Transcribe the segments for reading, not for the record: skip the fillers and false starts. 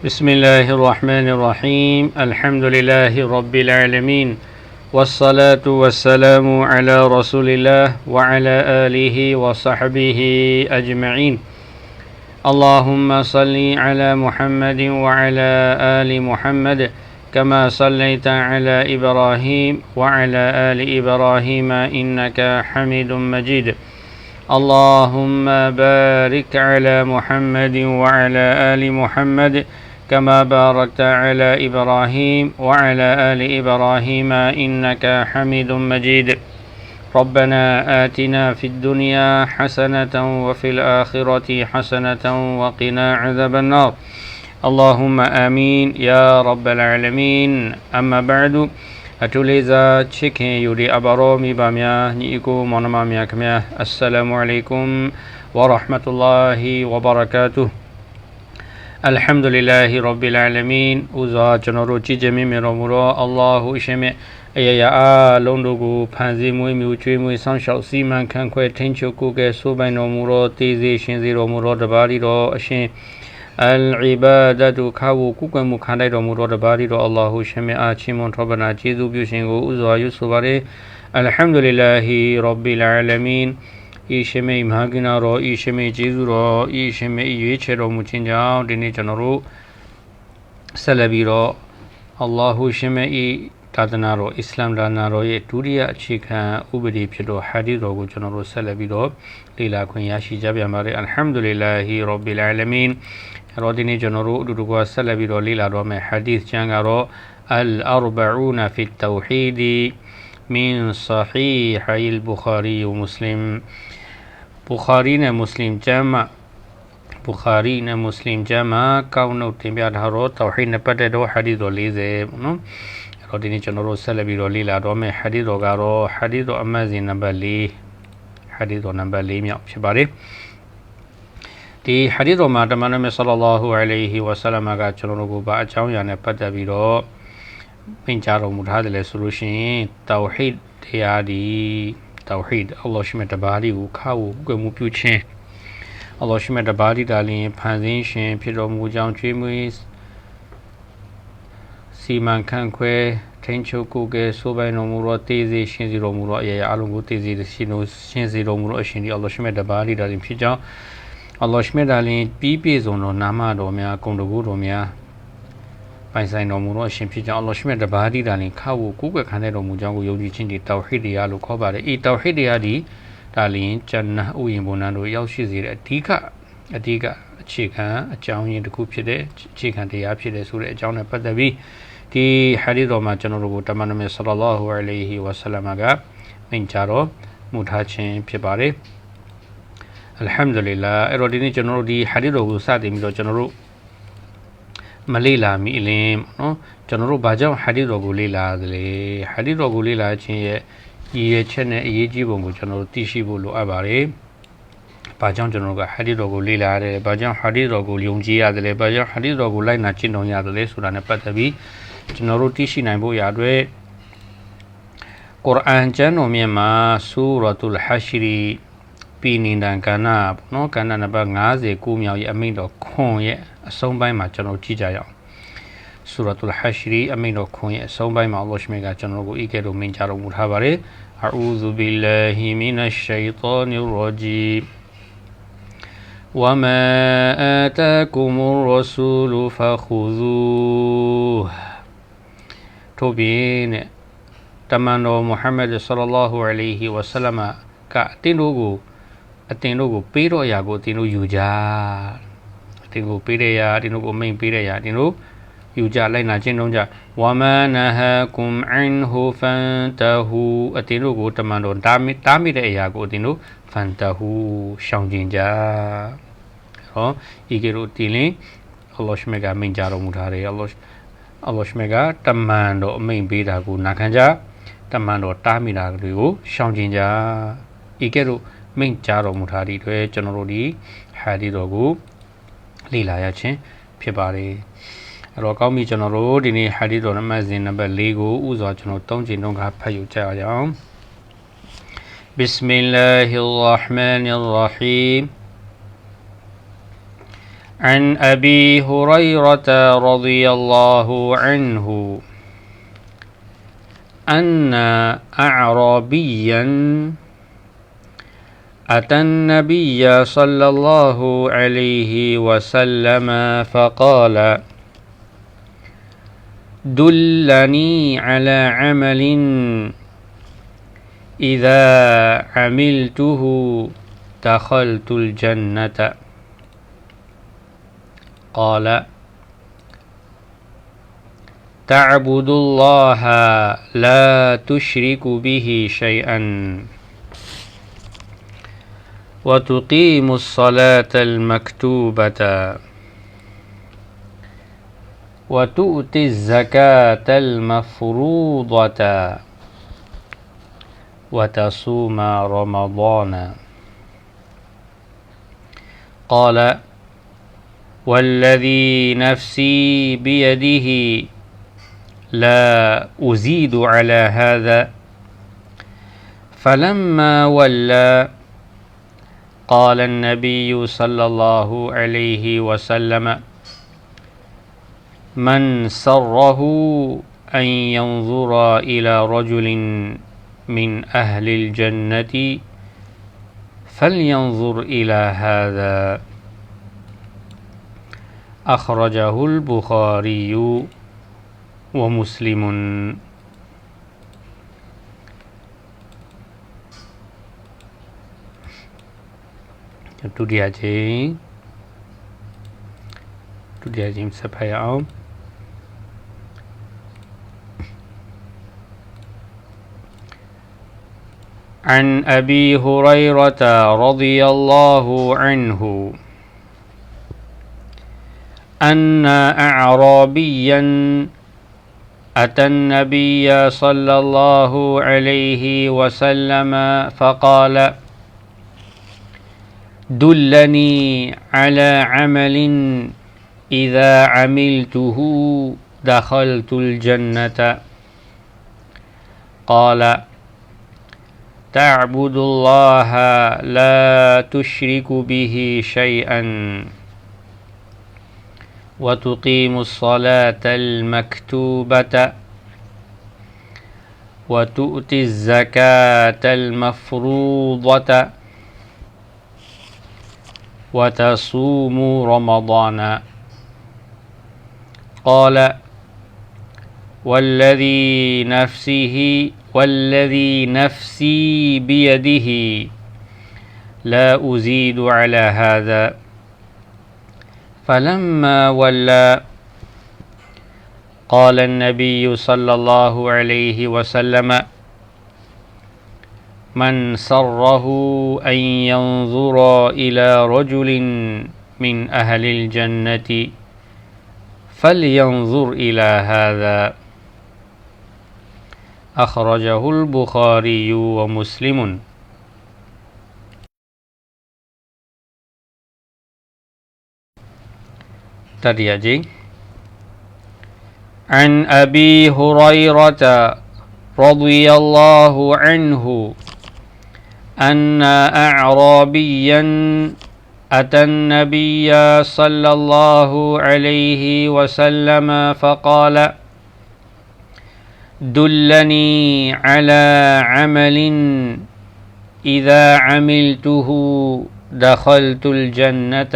بسم الله الرحمن الرحيم الحمد لله رب العالمين والصلاة والسلام على رسول الله وعلى آله وصحبه أجمعين اللهم صل على محمد وعلى آل محمد كما صليت على إبراهيم وعلى آل إبراهيم إنك حميد مجيد اللهم بارك على محمد وعلى آل محمد كما باركت على إبراهيم وعلى آل إبراهيم إنك حميد مجيد ربنا آتنا في الدنيا حسنة وفي الآخرة حسنة وقنا عذاب النار اللهم آمين يا رب العالمين أما بعد أتوليزا تشيكين يوري أبارومي باميا نيكو مونماميا كميا السلام عليكم ورحمة الله وبركاته الحمد لله رب العالمين وزا جنرو جيجمي ميرومورو الله إشمي أيا لوندوغو پانزي موي ميوچوي موي سانشاو سيمان كانكوي تنچو كوكي سوباي نومورو تيزي شنزي رومورو دباري رو أشين العبادة كاو كوكي مكانداي رومورو دباري رو الله إشمي آچيمون ربنا جيزو بيوشنغو وزا يوسوباري الحمد لله رب العالمين إيشمي مهاجنا رو إيشمي جيزو رو إيشمي يوچه رو مچنجاو ديني جنرو سلبي رو الله إشمي تادنا رو إسلام دانا رو يتوريا چيكا أبدي بشدو حديث رو جنرو سلبي رو ليلا كون ياشي جابي أماري الحمد لله رب العالمين رو ديني جنرو دودوغو سلبي رو ليلا رو من حديث جانغا رو الأربعون في التوحيد من صحيح البخاري ومسلم بخاري مسلم جامع بخاري مسلم جامع كونو تيميا دارو توحيد نپده دو حديث رو ليزه رو ديني جنرو سلبي رو ليلا رو من حديث رو غارو حديث رو امازي نمبالي حديث رو نمبالي ميا شباري دي حديث رو ما دمانو صلى الله عليه وسلم اگا جنرو کو با اچاو يا نپده بي رو پنچارو مدهاد لے سلوشين توحيد تيادي توحيد الله شمع تباري وكاو گمو پیوچين الله شمع تباري دالين پانزين شين پیرو موجاون چويموي سيمان كانكوي تنچو کوگه صوبای نومورو تيزي شنزي رومورو يا علونگو تيزي شنزي رومورو اشيني الله شمع تباري دالين پیجاو الله شمع دالين بي زونو ناما رو ميا كوندگو رو مياပိုင်ဆိုင်တော်မူသောအရှင်ဖြစ်ကြောင်းအလ္လာဟ်ရှမြတ်တပါးဒီတာလင်ခါကိုကူးကွယ်ခံတဲ့တော်မူကြောင်းကိုယုံကြည်ခြင်းဒီတောဝဟီဒ်တရားလို့ခေါ်ပါတယ်။ဤတောဝဟီဒ်တရားဒီဒါလင်ဂျန်နတ်ဥယျာဉ်ဘုံနန်းတို့ရောက်ရှိစေတဲ့အဓိကအခြေခံအကြောင်းရင်းတစ်ခုဖြစ်တဲ့အခြေခံတရားဖြစ်တဲ့ဆိုတဲ့အကြောင်းနဲ့ပတ်သက်ပြီးဒီဟာဒီသ်တော်မှာကျွန်တော်တို့ကိုတမန်တော်မြတ်ဆလ္လာလာဟူအလိုင်ဟီဝါဆလမ်ကမိန့်ကြားတော်မူထားခြင်းဖြစ်ပါတယ်။အလ်ဟမ်ဒူလ illah အဲ့တော့ဒီနေ့ကျွန်တော်တို့ဒီဟာဒီသ်တော်ကိုစတင်ပြီးတော့ကျွန်တော်တို့မလေးလာမိအလင်းနော်ကျွန်တော်တို့ဘာကြောင့်ဟာဒီသ်တော်ကိုလေးလာသလဲဟာဒီသ်တော်ကိုလေးလာခြင်းရဲ့ရည်ရွယ်ချက်နဲ့အရေးကြီးပုံကိုကျွန်တော်တို့သိရှိဖို့လိုအပ်ပါတယ်ဘာကြောင့်ကျွန်တော်တို့ကဟာဒီသ်တော်ကိုလေးလာရတယ်ဘာကြောင့်ဟာဒီသ်တော်ကိုယုံကြည်ရတယ်လဲဘာကြောင့်ဟာဒီသ်တော်ကိုလိုက်နာကျင့်သုံးရတယ်လဲဆိုတာနဲ့ပတ်သက်ပြီးကျွန်တော်တို့သိရှိနိုင်ဖို့ရအတွက်ကုရ်အာန်ကျမ်းတော်မြတ်မှာဆူရတ်လ်ဟာရှရီปีนินดังกันนะเนาะกันนะแบบ59မြောက်ရဲ့အမိန့်တော်ခွန်ရဲ့အဆုံးပိုင်းမှာကျွန်တော်ကြည့်ကြရအောင်ဆူရတ်လ်ဟာရှရီအမိန့်တော်ခွန်ရဲ့အဆုံးပိုင်းမှာအလ္လာဟ်ရှမြတ်ကကျွန်တော်ကိုဤကဲ့သို့မိန့်ကြားတော်မူထားပါတယ်အူဇူဘီလာဟီမီနရှ်ရှိฏာနီရ်ဂျီမ်ဝမာအာတာကုမ်ရဆူလ်ဖခူဇူထို့ပြင်နဲ့တမန်တော်မုဟမ္မဒ်ဆလ္လာလာဟူအလိုင်ဟီဝါဆလမ်ကအတင်းတို့ကိုပေးတော့ရာကိုအတင်းတို့ယူကြအတင်းကိုပေးတဲ့ရာအတင်းတို့ကိုမိန်ပေးတဲ့ရာအတင်းတို့ယူကြလိုက်နာကျင့်သုံးကြဝမနဟကုမ်အန်ဟူဖန်တဟူအတင်းတို့ကိုတမန်တော်တားမိတဲ့အရာကိုအတင်းတို့ဖန်တဟူရှောင်ကျင်ကြဟောဤကဲ့သို့ဒီလင်းအလ္လာဟ်ရှမြတ်ကမိန်ကြတော်မူထားတယ်အလ္လာဟ်ရှမြတ်ကတမန်တော်အမိန်ပေးတာကိုနာခံကြတမန်တော်တားမိတာတွေကိုရှောင်ကျင်ကြဤကဲ့သို့မိန့်ကြားတော်မူထားသည့်အတွက်ကျွန်တော်တို့ဒီဟာဒီတော်ကိုလေ့လာရခြင်းဖြစ်ပါတယ်အဲ့တော့ကောင်းပြီကျွန်တော်တို့ဒီနေ့ဟာဒီတော်နံပါတ်စဉ်နံပါတ်4ကိုဥစွာကျွန်တော်3ချိန်တုန်းကဖတ်ယူကြရအောင် Bismillahir Rahmanir Rahim عن أبي هريرة رضي الله عنه أن أعرابيا أتى النبي صلى الله عليه وسلم فقال دلني على عمل إذا عملته دخلت الجنة قال تعبد الله لا تشرك به شيئا وتقيم الصلاة المكتوبة وتؤتي الزكاة المفروضة وتصوم رمضان قال والذي نفسي بيده لا أزيد على هذا فلما ولى قال النبي صلى الله عليه وسلم من سره أن ينظر إلى رجل من أهل الجنة فلينظر إلى هذا أخرجه البخاري ومسلم ဒုတိယကြိမ်ဆက်ဖတ်ရအောင် عن أبي هريرة رضي الله عنه أن أعرابيا أتى النبي صلى الله عليه وسلم فقال دلني على عمل إذا عملته دخلت الجنة قال تعبد الله لا تشرك به شيئا وتقيم الصلاة المكتوبة وتؤتي الزكاة المفروضة وتصوم رمضان قال والذي نفسي بيده لا أزيد على هذا فلما ولى قال النبي صلى الله عليه وسلم من سره أن ينظر إلى رجل من أهل الجنة فلينظر إلى هذا أخرجه البخاري ومسلم တတိယကြိမ် عن أبي هريرة رضي الله عنه أن أعرابيا أتى النبي صلى الله عليه وسلم فقال دلني على عمل إذا عملته دخلت الجنة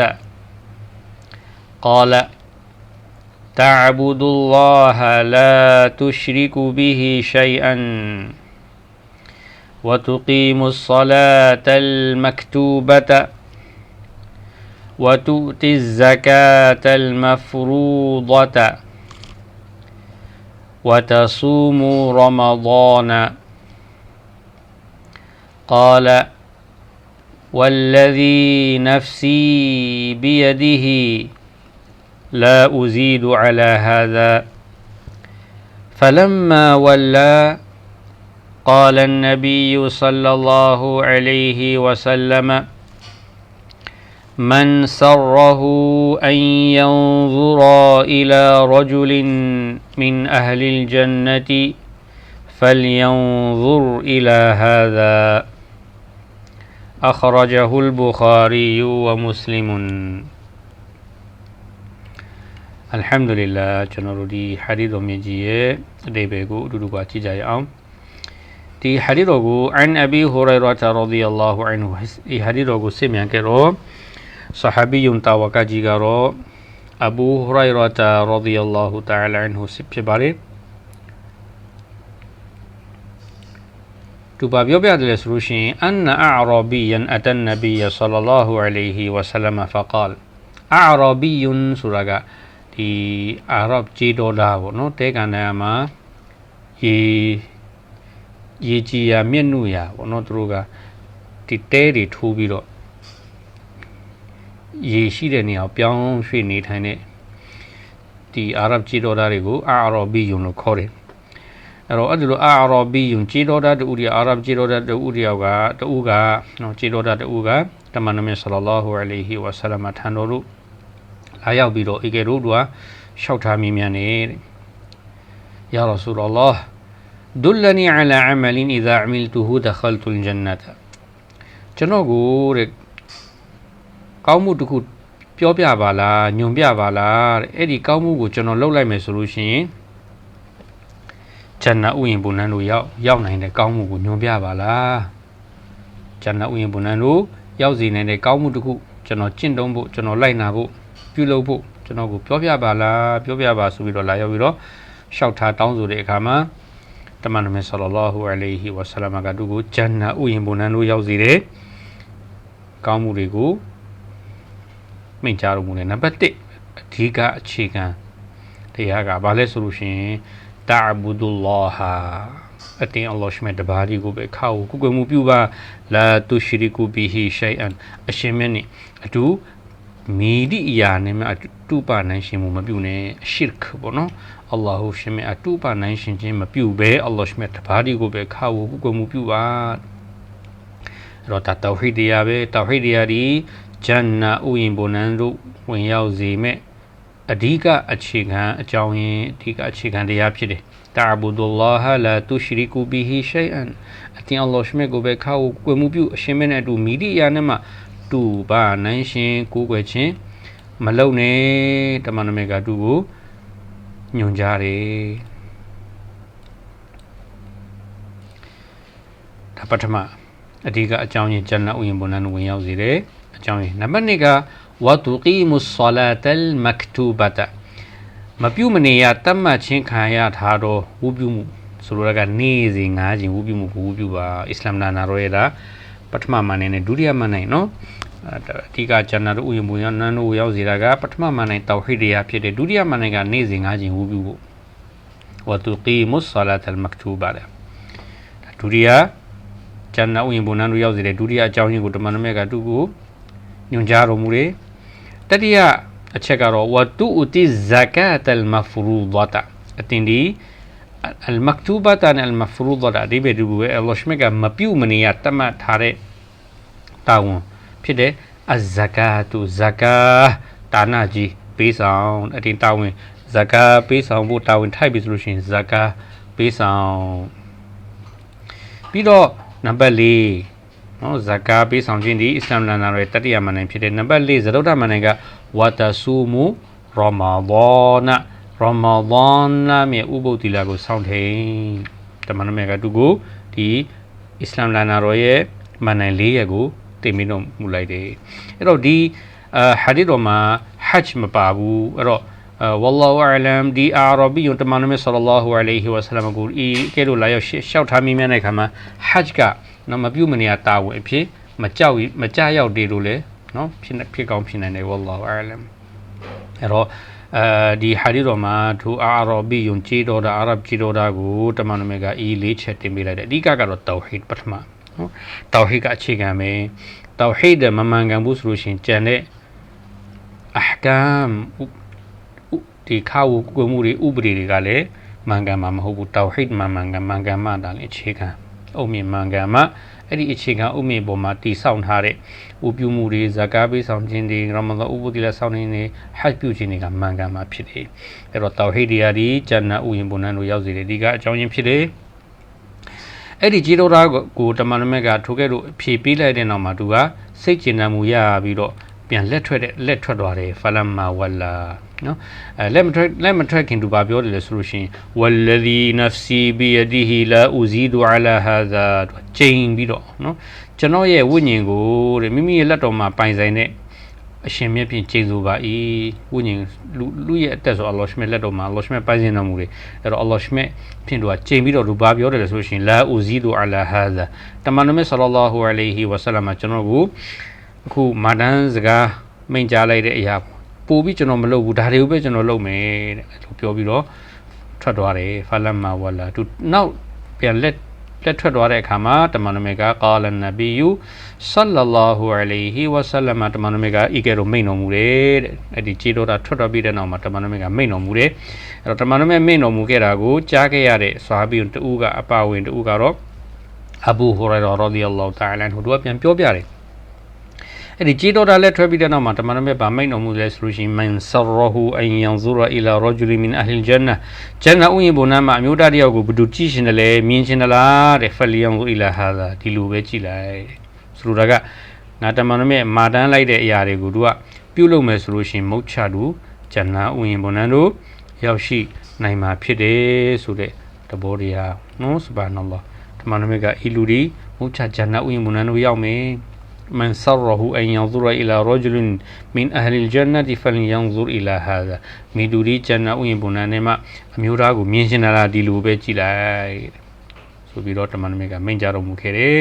قال تعبد الله لا تشرك به شيئا وتقيم الصلاة المكتوبة وتؤتي الزكاة المفروضة وتصوم رمضان قال والذي نفسي بيده لا أزيد على هذا فلما ولى قال النبي صلى الله عليه وسلم من سره أن ينظر إلى رجل من أهل الجنة فلينظر إلى هذا أخرجه البخاري ومسلم Alhamdulillah ကျွန်တော်တို့ဒီဟာဒီတော်မြင့်ကြီးရဲ့အတိတ်ပဲကိုအတူတူပါကြည့်ကြရအောင်ဒီဟာဒီတော်ကိုအန်အဘီဟူရိုင်ရာတာရဒီအလာဟူအန်ဟူဒီဟာဒီတော်ကိုစစ်မြန်ခဲ့တော့ဆဟာဘီယွန်တာဝကကြီးကတော့အဘူဟူရိုင်ရာတာရဒီအလာဟူတာအာလာအန်ဟူစစ်ဖြစ်ပါတယ်သူပါပြောပြတယ်ဆိုလို့ရှိရင်အန်နာအာရဘီယန်အတန်နဘီဆလ္လာလာဟူအလိုင်ဟီဝဆလမ်ဖကာလ်အာရဘီယွန်ဆိုတာကဒီအာရဗ်ကြေးတော်သားပေါ့နော်တဲကန်တိုင်းမှာရေကြီးရမြင့်နုရပေါ့နော်သူတို့ကဒီတဲတွေထိုးပြီးတော့ရေရှိတဲ့နေရာပြောင်းရွှေ့နေထိုင်တဲ့ဒီအာရဗ်ကြေးတော်သားတွေကိုအာရဘီယွန်လို့ခေါ်တယ်အဲ့တော့အဲ့ဒီလိုအာရဘီယွန်ကြေးတော်သားတူဒီအာရဗ်ကြေးတော်သားတူဒီယောက်ကတူကနော်ကြေးတော်သားတူကတမန်တော်မြတ်ဆလ္လာလာဟူအလိုင်ဟီဝဆလမ်ထံတော်တို့လာရောက်ပြီးတော့ဧကေတို့ကရှောက်ထားမိမြန်နေတဲ့ယာရဆူလလာဒုလနီအလာအမလင်အီဇာအမီလ်တူဟူဒခလ်တူလ်ဂျန်နတ်ကျွန်တော်ကိုတဲ့ကောင်းမှုတစ်ခုပြောပြပါလားညွန်ပြပါလားတဲ့အဲ့ဒီကောင်းမှုကိုကျွန်တော်လုပ်လိုက်မယ်ဆိုလို့ရှိရင်ဂျန်နတ်ဥယျာဉ်ဘုံနန်းတို့ရောက်နိုင်တဲ့ကောင်းမှုကိုညွန်ပြပါလားဂျန်နတ်ဥယျာဉ်ဘုံနန်းတို့ရောက်စီနိုင်တဲ့ကောင်းမှုတစ်ခုကျွန်တော်ကျင့်သုံးဖို့ကျွန်တော်လိုက်နာဖို့ပြုလုပ်ဖို့ကျွန်တော်ကိုပြောပြပါလားပြောပြပါဆိုပြီးတော့လာရောက်ပြီးတော့ရှောက်ထားတောင်းဆိုတဲ့အခါမှာတမန်တော်မြတ်ဆလ္လာလာဟူအလိုင်ဟီဝဆလမ်ကသူ့ကိုဂျန်နတ်ဥယျာဉ်ဘုံနန်းတို့ရောက်စီတဲ့ကောင်းမှုတွေကိုမိန့်ကြားတော်မူတယ်နံပါတ်1အဓိကအခြေခံတရားကဘာလဲဆိုလို့ရှိရင်တာအဘူဒူလာဟာအတင်းအလ္လာဟ်ရှ်မြတ်တပါးဒီကိုပဲခါကိုကုကွယ်မှုပြုပါလာတူရှရီကူဘီဟီရှိုင်အန်အရှင်မြတ်နဲ့အတူမီဒီအရာနဲ့အတူပါနိုင်ရှင်မှုမပြုနဲ့ရှစ်ခ်ပေါ့နော်အလ္လာဟ်ရှင်မြတ်အတူပါနိုင်ရှင်ခြင်းမပြုဘဲအလ္လာဟ်ရှ်မြတ်တပါးဒီကိုပဲခါကိုကုကွယ်မှုပြုပါအဲ့တော့တောဟီဒ်တရားပဲတောဟီဒ်တရားဒီဂျန်နာဥယျာဉ်ဘုံနန်းတို့ဝင်ရောက်စေမဲ့အဓိကအခြေခံအကြောင်းရင်းအဓိကအခြေခံတရားဖြစ်တယ်တာအဘူဒူလာဟလာတူရှရီကူဘီဟီရှိုင်အန်အတင်းအလ္လာဟ်ရှ်မြတ်ကိုပဲခါကိုကွယ်မှုပြုအရှင်မြတ်နဲ့အတူမီဒီအရာနဲ့မှတူပါနိုင်ရှင်ကိုယ်ွယ်ချင်းမလုံနဲ့တမန်တော်မြတ်ကတူကိုညွှန်ကြားတယ်ဒါပထမအဓိကအကြောင်းရင်းဂျန်နတ်ဥယျာဉ်ဘုံနန်းဝင်ရောက်စေတယ်အကြောင်းရင်းနံပါတ်2ကဝတူကီမုဆလာတလ်မက်တူဘတာမပြုမနေရတတ်မှတ်ခြင်းခံရထားတော့ဝုပြုမှုဆိုလိုတာကနေ့စဉ်9ချိန်ဝုပြုမှုကိုဝုပြုပါအစ္စလာမ်နာရောရဲ့ဒါပထမမန်နဲ့ဒုတိယမန်နဲ့နော်အဓိကဂျန်နတ်ဥယျာဉ်ဘုံနန်းတို့ရောက်စေတာကပထမမန်နဲ့တောဟီဒ်တရားဖြစ်တယ်ဒုတိယမန်နဲ့ကနေ့စဉ်9ချိန်ဝုပြုဖို့ဝတူကီမုဆလာတလ်မက်တူဘတာဒုတိယဂျန်နတ်ဥယျာဉ်ဘုံနန်းတို့ရောက်စေတဲ့ဒုတိယအကြောင်းရင်းကိုတမန်တော်မြတ်ကသူ့ကိုညွှန်ကြားတော်မူတယ်တတိယအချက်ကတော့ဝတူဥတီဇကာတ်အလ်မဖရူဒတာအတင်ဒီအလ်မက်တူဘတာနဲ့အလ်မဖရူဒတာဒီဘေဒူကိုအလ္လာဟ်ရှ်မြတ်ကမပြုမနေရတတ်မှတ်ထားတဲ့တာဝန်ဖြစ်တဲ့အဇကာတူဇကာတာနာကြီးပေးဆောင်အတင်တာဝန်ဇကာပေးဆောင်ဖို့တာဝန်ထိုက်ပြီဆိုလို့ရှိရင်ဇကာပေးဆောင်ပြီးတော့နံပါတ်4နော်ဇကာပေးဆောင်ခြင်းဒီအစ္စလာမ်လန်နာရဲ့တတိယမန်နိုင်ဖြစ်တဲ့နံပါတ်4ဇရုဒ္ဓမန်နိုင်ကဝါတဆူမူရမာဒါနမြေဥပုသ်တီလာကိုစောင့်ထိန်တမန်တော်မြတ်ကသူကိုဒီအစ္စလာမ်လန်နာရဲ့မန်နိုင်4ရက်ကိုတင်ပြီးတော့မူလိုက်တယ်အဲ့တော့ဒီဟာဒီတော်မှာဟဂျ်မပါဘူးအဲ့တော့ဝလ္လာဟူအလမ်ဒီအာရဘီယွန်တမန်တော်မြတ်ဆလ္လာလာဟူအလိုင်ဟီဝဆလမ်ကိုကဲလို့လာရောက်ရှောက်ထားမိမြန်တဲ့ခါမှာဟဂျ်ကနော်မပြုမနေရတာဝင်အဖြစ်မကြောက်ရောက်တယ်လို့လေနော်ဖြစ်ကောင်းဖြစ်နိုင်တယ်ဝလ္လာဟူအလမ်အဲ့တော့ဒီဟာဒီတော်မှာသူအာရဘီယွန်ကြေးတော်တာအာရဗ်ကြေးတော်တာကိုတမန်တော်မြတ်က4ချက်တင်ပေးလိုက်တယ်အဓိကကတော့တောဟီဒ်ပထမနော်တောဟီဒ်ကအခြေခံပဲတောဟီဒ်မမှန်ကန်ဘူးဆိုလို့ရှိရင်ကျန်တဲ့အဟ်ကမ်ဒီခါဝကွမှုတွေဥပဒေတွေကလည်းမှန်ကန်မှာမဟုတ်ဘူးတောဟီဒ်မှန်ကန်မှဒါလည်းအခြေခံအုံမြင့်မှန်ကန်မှအဲ့ဒီအခြေခံအုံမြင့်ပေါ်မှာတည်ဆောက်ထားတဲ့ဥပြုမှုတွေဇကာပေးဆောင်ခြင်းတွေရမဒန်ဥပုသ်တီလာဆောင်နေဟဂျ်ပြုခြင်းတွေကမှန်ကန်မှာဖြစ်တယ်အဲ့တော့တောဟီဒ်တရားဒီဂျန်နတ်ဥယျာဉ်ဘုံနန်းတို့ရောက်စေတယ်ဒီကအကြောင်းရင်းဖြစ်တယ်အဲ့ဒီကြေးတော်သားကိုတမန်တော်မြတ်ကထိုကဲ့သို့ဖြေပေးလိုက်တဲ့နောက်မှာသူကစိတ်ကျဉ်းမှုရပြီးတော့ ပြန်လက်ထွက်သွားတယ်ဖလမ်မာဝလာနော်လက်မထွက်ခင်သူဘာပြောတယ်လဲဆိုလို့ရှိရင်ဝလ္လဒီနဖ်စီဘီယဒီဟီလာဥဇီဒူအလာဟာဇာချိန်ပြီးတော့နော်ကျွန်တော်ရဲ့ဝိညာဉ်ကိုတဲ့မိမိရဲ့လက်တော်မှာပိုင်ဆိုင်တဲ့အရှင်မြတ်ဖြင့်ချိန်ဆိုပါ၏ဝိညာဉ်လူရဲ့အသက်ဆိုအလ္လာဟ်ရှမြတ်လက်တော်မှာအလ္လာဟ်ရှမြတ်ပိုင်ဆိုင်တော်မူတယ်အဲ့တော့အလ္လာဟ်ရှမြတ်ဖြင့်တော့ချိန်ပြီးတော့သူဘာပြောတယ်လဲဆိုလို့ရှိရင်လာဥဇီဒူအလာဟာဇာတမန်တော်မြတ်ဆလ္လာလာဟူအလိုင်ဟီဝါဆလမ်ကျွန်တော်ကိုအခုမာဒန်စကားမိန့်ကြားလိုက်တဲ့အရာပို့ပြီးကျွန်တော်မလုပ်ဘူးဒါတွေကိုပဲကျွန်တော်လုပ်မယ်တဲ့လို့ပြောပြီးတော့ထွက်သွားတယ်ဖလမ်မာဝလာသူနောက်ပြန်လက်ထွက်သွားတဲ့အခါမှာတမန်တော်မြတ်ကကာလန်နဘီယူဆလ္လာလာဟူအလိုင်ဟီဝါဆလမ်တမန်တော်မြတ်ကဤကဲ့သို့မိန့်တော်မူတယ်တဲ့အဲ့ဒီကြေတော်တာထွက်သွားပြီးတဲ့နောက်မှာတမန်တော်မြတ်ကမိန့်တော်မူတယ်အဲ့တော့တမန်တော်မြတ်မိန့်တော်မူခဲ့တာကိုကြားခဲ့ရတဲ့ဆာဟဘီတူကအပါဝင်တူကတော့အဘူဟူရိုင်ရာရာဒီအလ္လာဟူတအာလာဟူတို့ကပြန်ပြောပြတယ်အဲ့ဒီကြေတော်တာလက်ထွက်ပြီးတဲ့နောက်မှာတမန်တော်မြတ်ဗာမိန့်တော်မူလဲဆိုလို့ရှိရင်မန်ဆရဟူအန်ယန်ဇူရာအီလာရဂျူလီမင်အဟ်လ်ဂျန်နာဂျန်နာဥယျာဉ်ဘုံနာမှာအမျိုးသားတယောက်ကိုဘယ်သူကြည့်ရှင်တယ်လဲမြင်ရှင်တယ်လားတဲ့ဖလီယန်ဇူအီလာဟာဇာဒီလိုပဲကြည့်လိုက်ဆိုလိုတာကငါတမန်တော်မြတ်မာတန်းလိုက်တဲ့အရာတွေကိုသူကပြုတ်လို့မယ်ဆိုလို့ရှိရင်မုတ်ချတူဂျန်နာဥယျာဉ်ဘုံနာတို့ရောက်ရှိနိုင်မှာဖြစ်တယ်ဆိုတဲ့သဘောတရားနော်ဆူဘာနလ္လာတမန်တော်မြတ်ကဤလူဒီမုတ်ချဂျန်နာဥယျာဉ်ဘုံနာတို့ရောက်မယ်من سره أن ينظر إلى رجل من أهل الجنة فلينظر إلى هذا မိသူဒီဂျန်နာဥယျာဉ်ဘုံနာနဲ့မှအမျိုးသားကိုမြင်ရှင်လာဒီလိုပဲကြည်လိုက်ဆိုပြီးတော့တမန်တော်မြတ်ကမိန့်ကြားတော်မူခဲ့တဲ့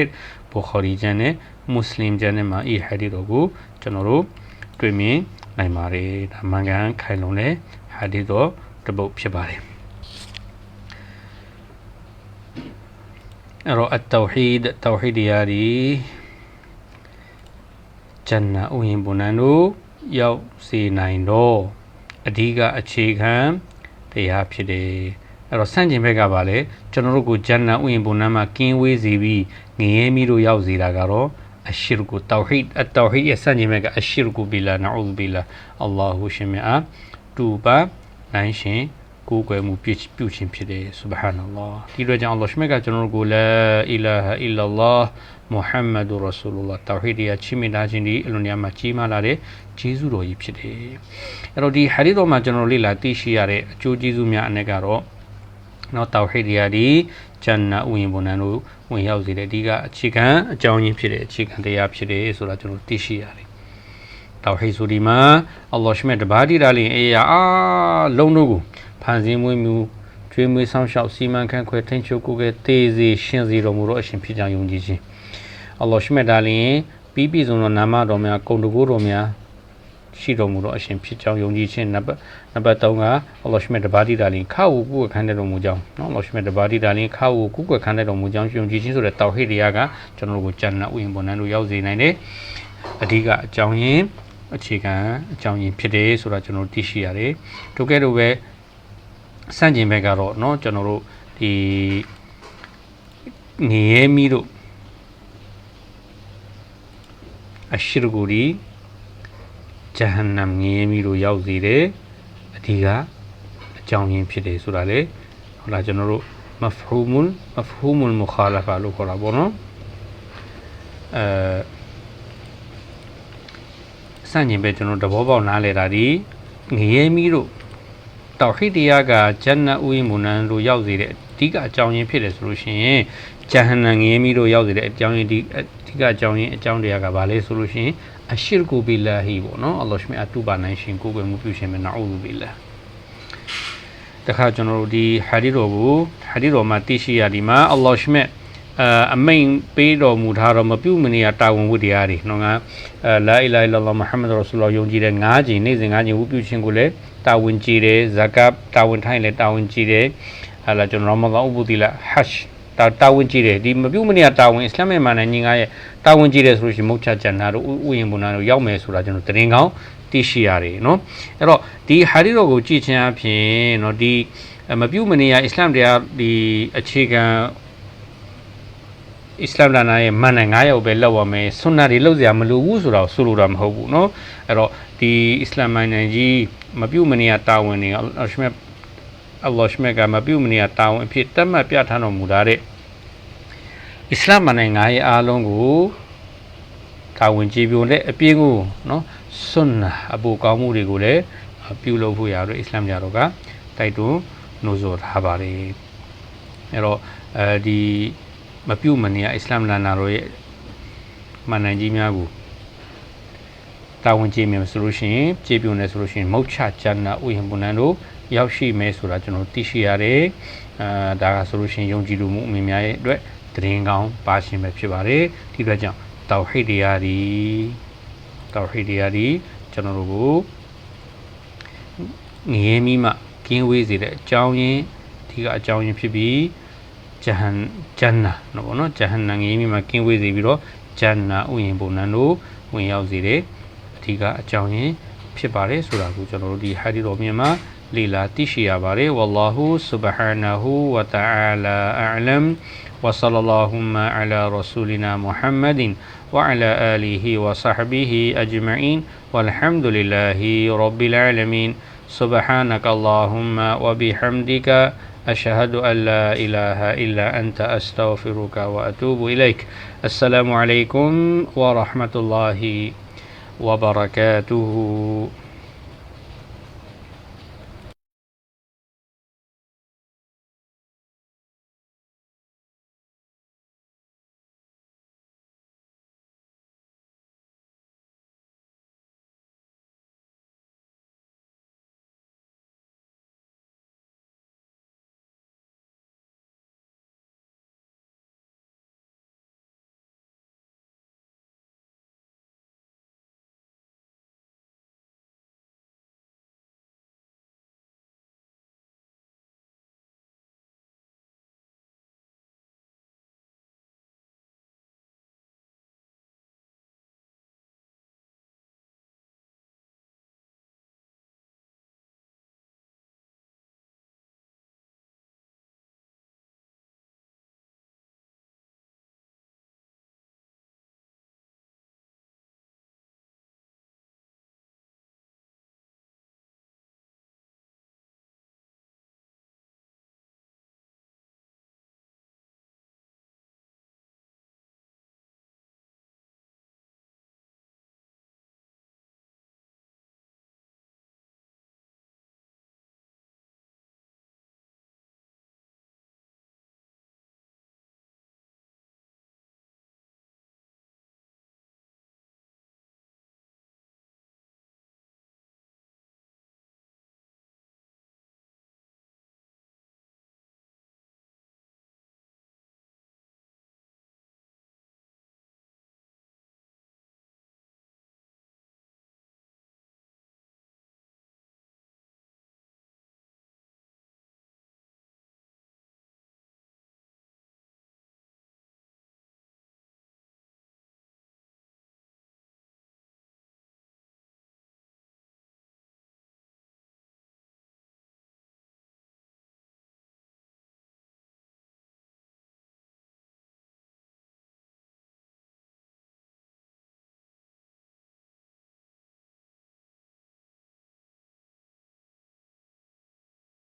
ဘူခါရီဂျန်နဲ့မွတ်စလင်ဂျန်နဲ့မှာဤဟာဒီတော်ကိုကျွန်တော်တို့တွေ့မြင်နိုင်ပါတယ်ဒါမှန်ကန်ခိုင်လုံတဲ့ဟာဒီတော်တစ်ပုဒ်ဖြစ်ပါတယ်အဲ့တော့အတ္တဝဟီဒ်ရာဒီဂျန်နာဥယျာဉ်ဘုံနံတို့ရောက်စေနိုင်တော့အဓိကအခြေခံတရားဖြစ်တယ်အဲ့တော့ဆန့်ကျင်ဘက်ကပါလေကျွန်တော်တို့ကိုဂျန်နာဥယျာဉ်ဘုံနံမှာကင်းဝေးစေပြီးငရဲမီတို့ရောက်စေတာကတော့အရှရ်ကူတောဟီဒ်ရဲ့ဆန့်ကျင်ဘက်ကအရှရ်ကူဘီလာနာအူဇ်ဘီလာအလ္လာဟူရှင်မြတ်တူပါနိုင်ရှင်ကိုယ်ွယ်မှုပြုခြင်းဖြစ်တယ်ဆူဘဟာနလ္လာဒီလိုကြောင့်အလ္လာဟ်ရှမြတ်ကကျွန်တော်တို့ကိုလာအီလာဟ်အီလာလ္လာဟ်မုဟမ္မဒ်ရဆူလ္လာတောဟီဒ်ရဲ့ချီးမြှင့်ထားခြင်းဒီအလွန်တရာမှကြီးမားလာတဲ့ကျေးဇူးတော်ကြီးဖြစ်တယ်အဲ့တော့ဒီဟာဒီတော်မှာကျွန်တော်လေ့လာသိရှိရတဲ့အကျိုးကျေးဇူးများအ ਨੇ ကတော့နော်တောဟီဒ်ရာဒီဂျန်နာဥယျာဉ်ဘုံနံတို့ဝင်ရောက်စေတဲ့ဒီကအခြေခံအကြောင်းရင်းဖြစ်တဲ့အခြေခံတရားဖြစ်တယ်ဆိုတာကျွန်တော်သိရှိရတယ်တောဟီဒ်ဆိုဒီမှာအလ္လာဟ်ရှမြတ်တပါးတည်းတာလင်အေးရာလုံးတို့ကိုဖန်ဆင်းမွေးမြူကျွေးမွေးဆောင်ရှောက်စီမံခန့်ခွဲထိန်းချုပ်ကိုယ်ကတေးစေရှင်းစေတော်မူသောအရှင်ဖြစ်ကြောင်းယုံကြည်ခြင်းအလ္လာဟ်ရှမြတ်တာလင်ပြီးပြည့်စုံသောနာမတော်များဂုဏ်တကူတော်များရှိတော်မူသောအရှင်ဖြစ်ကြောင်းယုံကြည်ခြင်းနံပါတ်3ကအလ္လာဟ်ရှမြတ်တပါးတည်းတာလင်ခါဝကိုခန့်တဲ့တော်မူကြောင်းနော်အလ္လာဟ်ရှမြတ်တပါးတည်းတာလင်ခါဝကိုခန့်တဲ့တော်မူကြောင်းယုံကြည်ခြင်းဆိုတဲ့တောဟီဒ်တရားကကျွန်တော်တို့ကိုဂျန်နာဥယျာဉ်ဘုံနံတို့ရောက်စေနိုင်တဲ့အဓိကအကြောင်းရင်းအခြေခံအကြောင်းရင်းဖြစ်တယ်ဆိုတာကျွန်တော်သိရှိရတယ်တို့ကဲ့သို့ပဲဆန့်ကျင်ဘက်ကတော့เนาะကျွန်တော်တို့ဒီငရဲမီတို့အရှရ်ကူဒီဂျဟန်နမ်ငရဲမီတို့ရောက်စေတယ်အဓိကအကြောင်းရင်းဖြစ်တယ်ဆိုတာလေဟုတ်လားကျွန်တော်တို့မဖဟူမုလ်မူခါလာဖာလို့ခေါ်တာပေါ့နော်ဆန့်ကျင်ဘက်ကျွန်တော်တဘောပေါက်နားလဲတာဒီငရဲမီတို့တောဟီဒ်တရားကဂျန်နာဥယျာဉ်ဘုံနံတို့ရောက်စေတဲ့အဓိကအကြောင်းရင်းဖြစ်တယ်ဆိုလို့ရှိရင်ဂျဟန်နမ်ငရဲမီတို့ရောက်စေတဲ့အကြောင်းရင်းဒီအဓိကအကြောင်းရင်းအကြောင်းတရားကဘာလဲဆိုလို့ရှိရင်အရှရ်ကူဘီလာဟီပေါ့နော်အလ္လာဟ်ရှမြတ်အတူပါနိုင်ရှင်ကိုယ်ွယ်မှုပြုရှင်မယ်နာအူဇ်ဘီလာတခါကျွန်တော်တို့ဒီဟာဒီတော်မှာသိရှိရဒီမှာအလ္လာဟ်ရှမြတ်အမိန်ပေးတော်မူထားတော့မပြုမနေရတာဝန်ဝတ္တရားတွေနော်ငါလာအီလာဟ်အီလာလ္လာဟ်မုဟမ္မဒ်ရဆူလ္လာဟ်ယုံကြည်တဲ့၅ကျင်နေ့စဉ်၅ကျင်ဝတ်ပြုခြင်းကိုလည်းတာဝန်ကြည်တယ်ဇကာတ်တာဝန်ထိုင်လည်းတာဝန်ကြည်တယ်ဟာလာကျွန်တော်ရမဒန်ဥပူဒီလာဟတ်တာဝန်ကြည်တယ်ဒီမပြုမနေရတာဝန်အစ္စလာမ်ရဲ့မာနညီငါရဲ့တာဝန်ကြည်တယ်ဆိုလို့ရှိရင်မုတ်ချဂျန်နာတို့ဥယျာဉ်ဘုံနာတို့ရောက်မယ်ဆိုတာကျွန်တော်သတင်းကောင်းသိရှိရတယ်နော်အဲ့တော့ဒီဟာဒီတော်ကိုကြည်ခြင်းအပြင်နော်ဒီမပြုမနေရအစ္စလာမ်တရားဒီအခြေခံအစ္စလာမ်လာနာရဲ့မန်နိုင်9ရောက်ပဲလောက်ရမယ်ဆွန်နာတွေလောက်စရာမလိုဘူးဆိုတော့ဆိုလိုတာမဟုတ်ဘူးเนาะအဲ့တော့ဒီအစ္စလာမ်နိုင်ငံကြီးမပြုတ်မနေရတာဝန်တွေအလ္လာဟ်ရှမြတ်ကမပြုတ်မနေရတာဝန်အဖြစ်တတ်မှတ်ပြဋ္ဌာန်းတော်မူထားတဲ့အစ္စလာမ်နိုင်ငံရဲ့အားလုံးကိုတာဝန်ကျေပြိုတဲ့အပြင်းကိုเนาะ sunnah Abu Kamuri Gule, Pulo Huyaro, Islam Yaroga, Taitu, Nuzur Habari. The Mapumania Islam Lanaro Manajimiagu. Tawon Jimmy solution, Jibun solution, Mocha Chana, Uyambunano, Yashi Mesura, Tishiare, Daga solution, Yonjidu Mimia, Dringown, Pashim Chivare, Tigajan, Tauhidiari, General Niemima, King Wizard, Jowney, Tiga Jowney Pibi, Janna, no, Jahan Yemima, King Wizard, Janna, Uyambunano, Uyazire. Tiga Jowney, Pibare, Suragu, General Hadidomima, Lila Tishiabare, Wallahu, Subhanahu, wa ta'ala a'lam. وصلى اللهم على رسولنا محمد وعلى آله وصحبه أجمعين والحمد لله رب العالمين سبحانك اللهم وبحمدك أشهد أن لا إله إلا أنت أستغفرك وأتوب إليك السلام عليكم ورحمة الله وبركاته